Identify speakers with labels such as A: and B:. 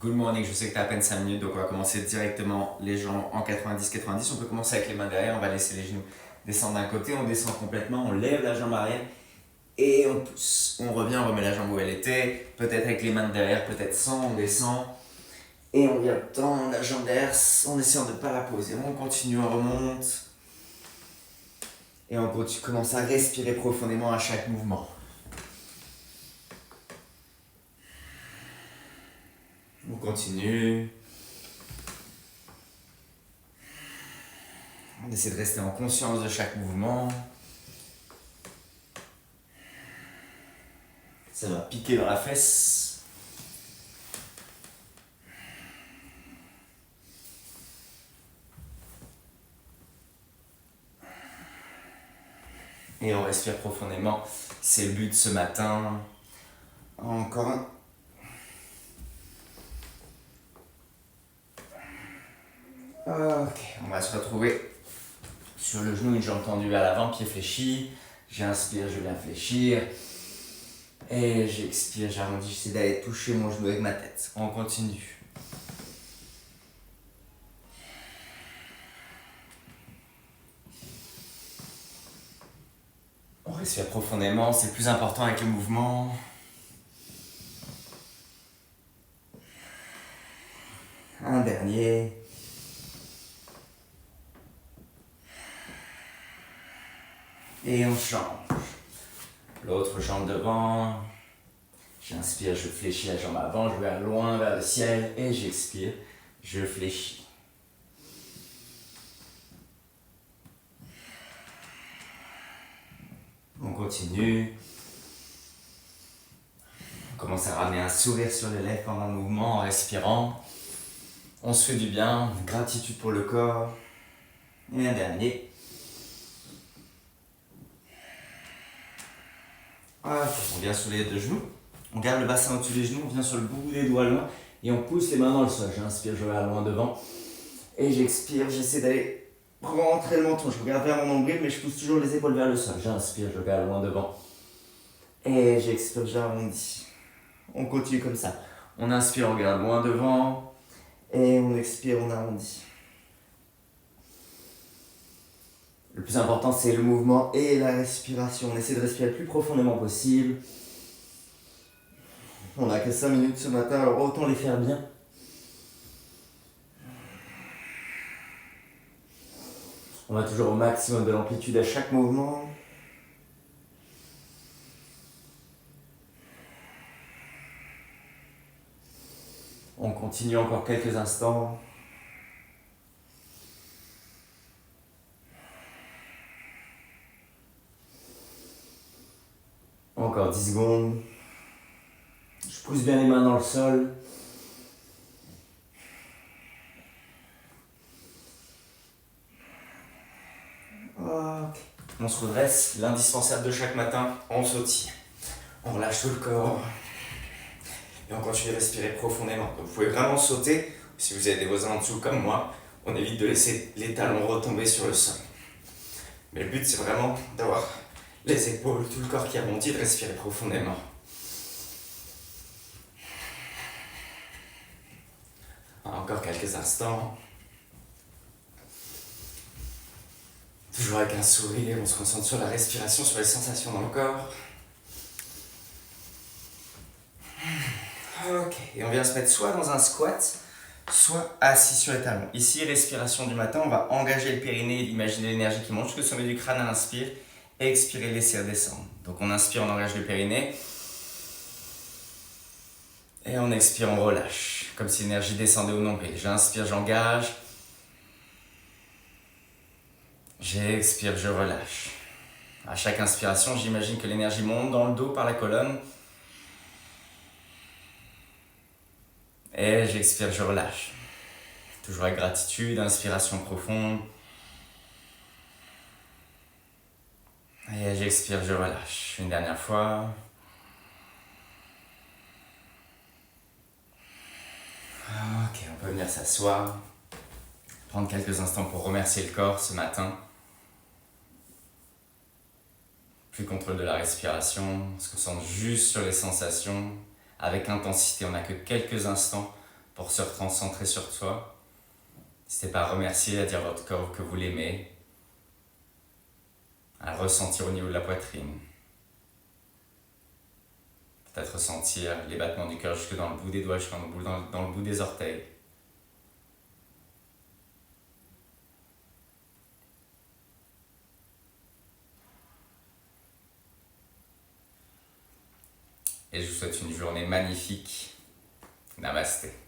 A: Good morning, je sais que tu as à peine 5 minutes, donc on va commencer directement les jambes en 90-90. On peut commencer avec les mains derrière, on va laisser les genoux descendre d'un côté, on descend complètement, on lève la jambe arrière et on pousse. On revient, on remet la jambe où elle était, peut-être avec les mains derrière, peut-être sans, on descend. Et on vient tendre la jambe derrière en essayant de ne pas la poser. On continue, on remonte. Et on continue, commence à respirer profondément à chaque mouvement. On continue. On essaie de rester en conscience de chaque mouvement. Ça va piquer dans la fesse. Et on respire profondément. C'est le but ce matin. Encore un. Ok, on va se retrouver sur le genou, une jambe tendue à l'avant, pied fléchi. J'inspire, je viens fléchir. Et j'expire, j'arrondis, j'essaie d'aller toucher mon genou avec ma tête. On continue. On respire profondément, c'est le plus important avec le mouvement. Un dernier. Et on change. L'autre jambe devant. J'inspire, je fléchis la jambe avant, je vais loin vers le ciel. Et j'expire, je fléchis. On continue. On commence à ramener un sourire sur les lèvres pendant le mouvement en respirant. On se fait du bien, gratitude pour le corps. Et un dernier. On vient sur les deux genoux. On garde le bassin au-dessus des genoux, on vient sur le bout des doigts loin et on pousse les mains dans le sol. J'inspire, je regarde loin devant. Et j'expire, j'essaie d'aller rentrer le menton. Je regarde vers mon nombril, mais je pousse toujours les épaules vers le sol. J'inspire, je regarde loin devant. Et j'expire, j'arrondis. On continue comme ça. On inspire, on regarde loin devant. Et on expire, on arrondit. Le plus important, c'est le mouvement et la respiration. On essaie de respirer le plus profondément possible. On n'a que 5 minutes ce matin, alors autant les faire bien. On va toujours au maximum de l'amplitude à chaque mouvement. On continue encore quelques instants. Encore 10 secondes. Je pousse bien les mains dans le sol. Okay. On se redresse, l'indispensable de chaque matin, on sautille. On relâche tout le corps. Et on continue de respirer profondément. Donc vous pouvez vraiment sauter. Si vous avez des voisins en dessous comme moi, on évite de laisser les talons retomber sur le sol. Mais le but, c'est vraiment d'avoir les épaules, tout le corps qui abondit, de respirer profondément. Encore quelques instants. Toujours avec un sourire, on se concentre sur la respiration, sur les sensations dans le corps. Ok, et on vient se mettre soit dans un squat, soit assis sur les talons. Ici, respiration du matin, on va engager le périnée, imaginer l'énergie qui monte jusqu'au sommet du crâne à l'inspire, et expirer, laisser redescendre. Donc on inspire, on engage le périnée, et on expire, on relâche, comme si l'énergie descendait au nombril. J'inspire, j'engage, j'expire, je relâche. À chaque inspiration, j'imagine que l'énergie monte dans le dos par la colonne, et j'expire, je relâche. Toujours avec gratitude, inspiration profonde. Et j'expire, je relâche. Une dernière fois. Ok, on peut venir s'asseoir. Prendre quelques instants pour remercier le corps ce matin. Plus contrôle de la respiration. On se concentre juste sur les sensations. Avec intensité, on n'a que quelques instants
B: pour se recentrer sur toi. N'hésitez pas à remercier, à dire à votre corps que vous l'aimez, à le ressentir au niveau de la poitrine. Peut-être ressentir les battements du cœur jusque dans le bout des doigts, jusque dans le bout des orteils. Et je vous souhaite une journée magnifique. Namasté.